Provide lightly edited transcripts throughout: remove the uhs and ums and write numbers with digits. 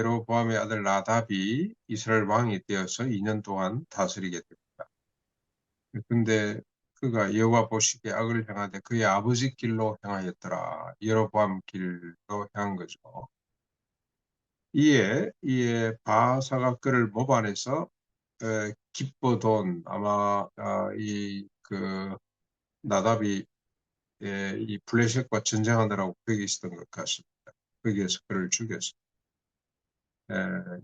여로보암의 아들 나답이 이스라엘 왕이 되어서 2년 동안 다스리게 됩니다. 근데 그가 여호와 보시기에 악을 행하되 그의 아버지 길로 행하였더라. 여로보암 길로 행한 거죠. 이에 바사가 그를 모반해서 기뻐돈 아마 이 나답이 이 블레셋과 전쟁하느라고 거기 있었던 것 같습니다. 거기에서 그를 죽였습니다.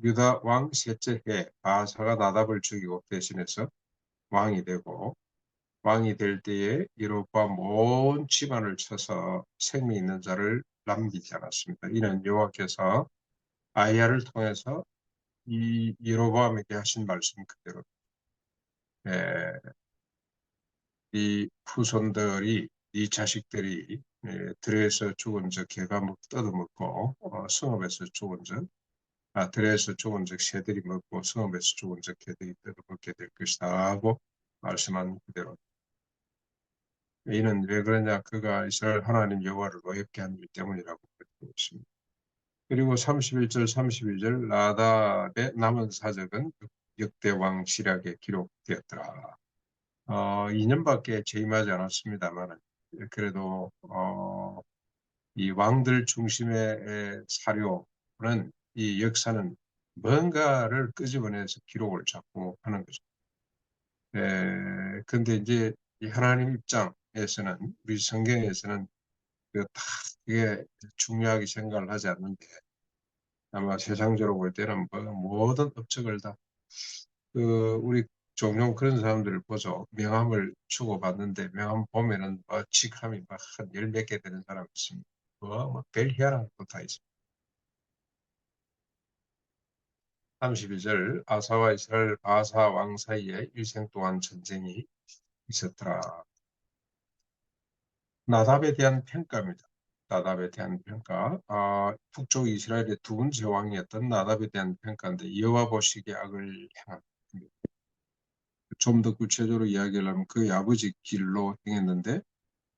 유다 왕 셋째 해 바사가 나답을 죽이고 대신해서 왕이 되고 왕이 될 때에 여로보암 온 집안을 쳐서 생명 있는 자를 남기지 않았습니다. 이는 여호와께서 아히야를 통해서 이 여로보암에게 하신 말씀 그대로 이 후손들이 이 자식들이 들에서 죽은 적 개가 뜯어먹고 성읍에서 죽은 적 들에서 죽은 적 새들이 먹고 성읍에서 죽은 적 개들이 뜯어먹게 될 것이다 하고 말씀한 그대로 이는 왜 그러냐 그가 이스라엘 하나님 여호와를 어렵게 한 일 때문이라고 그러고 있습니다. 그리고 31절 32절 나답의 남은 사적은 역대 왕 시략에 기록되었더라. 2년밖에 재임하지 않았습니다만 그래도 이 왕들 중심의 사료는 이 역사는 뭔가를 끄집어내서 기록을 자꾸 하는 거죠. 근데 이제 이 하나님 입장에서는 우리 성경에서는 다 그게 중요하게 생각을 하지 않는데 아마 세상적으로 볼 때는 모든 업적을 다 우리 종종 그런 사람들을 보죠. 명함을 주고받는데 명함 보면은 직함이 한 열 몇 개 되는 사람이 있습니다. 별 희한한 것도 다 있습니다. 32절 아사와 이스라엘 바사 왕 사이에 일생 동안 전쟁이 있었더라. 나답에 대한 평가입니다. 나답에 대한 평가. 북쪽 이스라엘의 두 번째 왕이었던 나답에 대한 평가인데 여호와 보시기에 악을 행한 좀 더 구체적으로 이야기를 하면 그의 아버지 길로 행했는데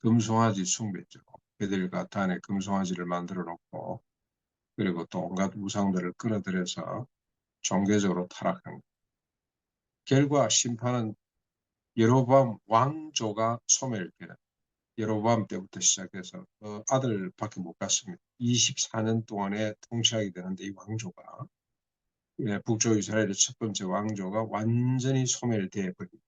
금송아지 숭배죠. 베델과 단에 금송아지를 만들어 놓고 그리고 또 온갖 우상들을 끌어들여서 종교적으로 타락한 결과 심판은 여로보암 왕조가 소멸되는 여로보암 때부터 시작해서 아들밖에 못 갔습니다. 24년 동안에 통치하게 되는데 이 왕조가 북쪽 이스라엘의 첫 번째 왕조가 완전히 소멸되어 버립니다.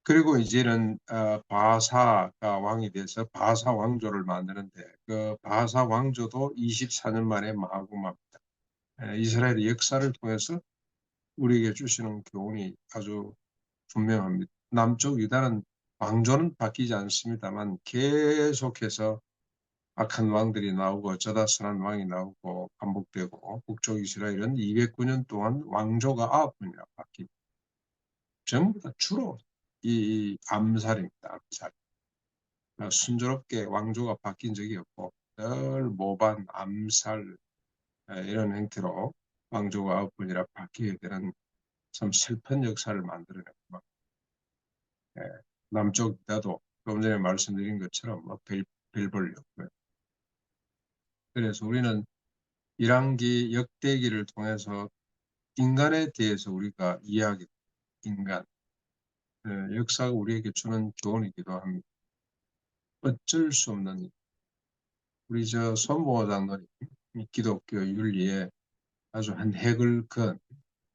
그리고 이제는 바사가 왕이 돼서 바사 왕조를 만드는데 그 바사 왕조도 24년 만에 마구맙니다. 이스라엘의 역사를 통해서 우리에게 주시는 교훈이 아주 분명합니다. 남쪽 유다는 왕조는 바뀌지 않습니다만 계속해서 악한 왕들이 나오고 어쩌다 선한 왕이 나오고 반복되고 북쪽 이스라엘은 209년 동안 왕조가 9번이나 바뀝니다. 전부 다 주로 이 암살입니다. 암살. 순조롭게 왕조가 바뀐 적이 없고 늘 모반, 암살 이런 형태로 왕조가 9번이나 바뀌게 되는 참 슬픈 역사를 만들어내고 남쪽 나도 조금 전에 말씀드린 것처럼 별볼이 없고요. 그래서 우리는 일왕기 역대기를 통해서 인간에 대해서 우리가 이해하게 인간 역사가 우리에게 주는 교훈이기도 합니다. 어쩔 수 없는 우리 손보호 장로님 기독교 윤리에 아주 한 획을 그은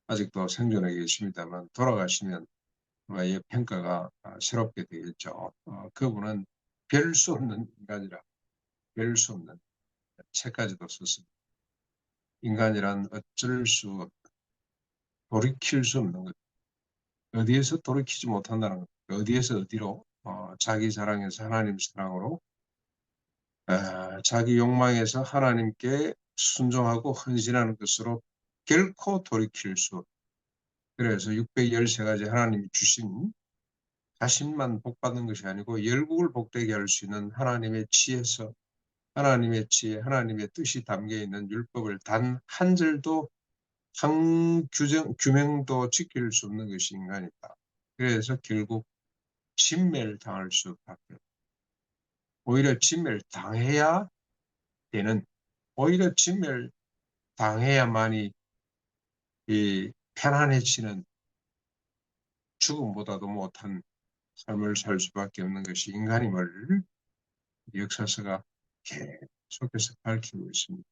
아직도 생존해 계십니다만 돌아가시면 이 평가가 새롭게 되겠죠. 그분은 별 수 없는 인간이라 별 수 없는 책까지도 썼습니다. 인간이란 어쩔 수 없는 돌이킬 수 없는 것 어디에서 돌이키지 못한다는 것 어디에서 어디로 자기 사랑에서 하나님 사랑으로 자기 욕망에서 하나님께 순종하고 헌신하는 것으로 결코 돌이킬 수 없는 그래서 613가지 하나님이 주신 자신만 복받는 것이 아니고 열국을 복되게 할 수 있는 하나님의 지혜서 하나님의 지혜, 하나님의 뜻이 담겨있는 율법을 단 한 절도 한 규명도 지킬 수 없는 것이 인간이다. 그래서 결국 진멸당할 수밖에 없다. 오히려 진멸당해야 되는 오히려 당해야만이 이 편안해지는 죽음보다도 못한 삶을 살 수밖에 없는 것이 인간임을 역사서가 계속해서 밝히고 있습니다.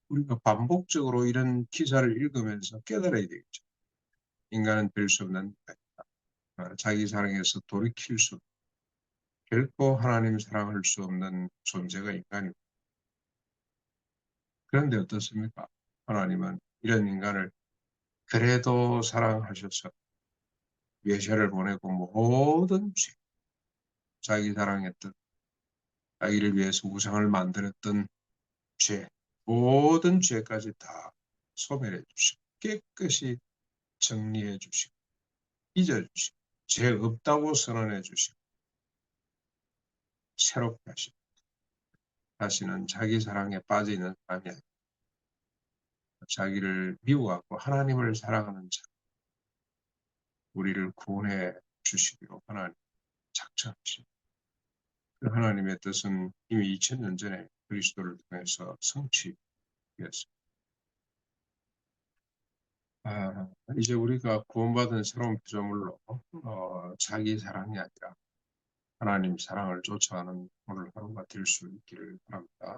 우리가 반복적으로 이런 기사를 읽으면서 깨달아야 되겠죠. 인간은 될 수 없는 자기 사랑에서 돌이킬 수 결코 하나님 사랑할 수 없는 존재가 인간입니다. 그런데 어떻습니까? 하나님은 이런 인간을 그래도 사랑하셔서 메시아를 보내고 모든 죄, 자기 사랑했던 자기를 위해서 우상을 만들었던 죄, 모든 죄까지 다 소멸해 주시고 깨끗이 정리해 주시고 잊어주시고 죄 없다고 선언해 주시고 새롭게 하시고 다시는 자기 사랑에 빠져 있는 사람이 아니라 자기를 미워하고 하나님을 사랑하는 자, 우리를 구원해 주시기로 하나님 작정하십니다. 그 하나님의 뜻은 이미 2000년 전에 그리스도를 통해서 성취되었습니다. 이제 우리가 구원받은 새로운 피조물로 자기 사랑이 아니라 하나님 사랑을 쫓아가는 오늘 하루가 될 수 있기를 바랍니다.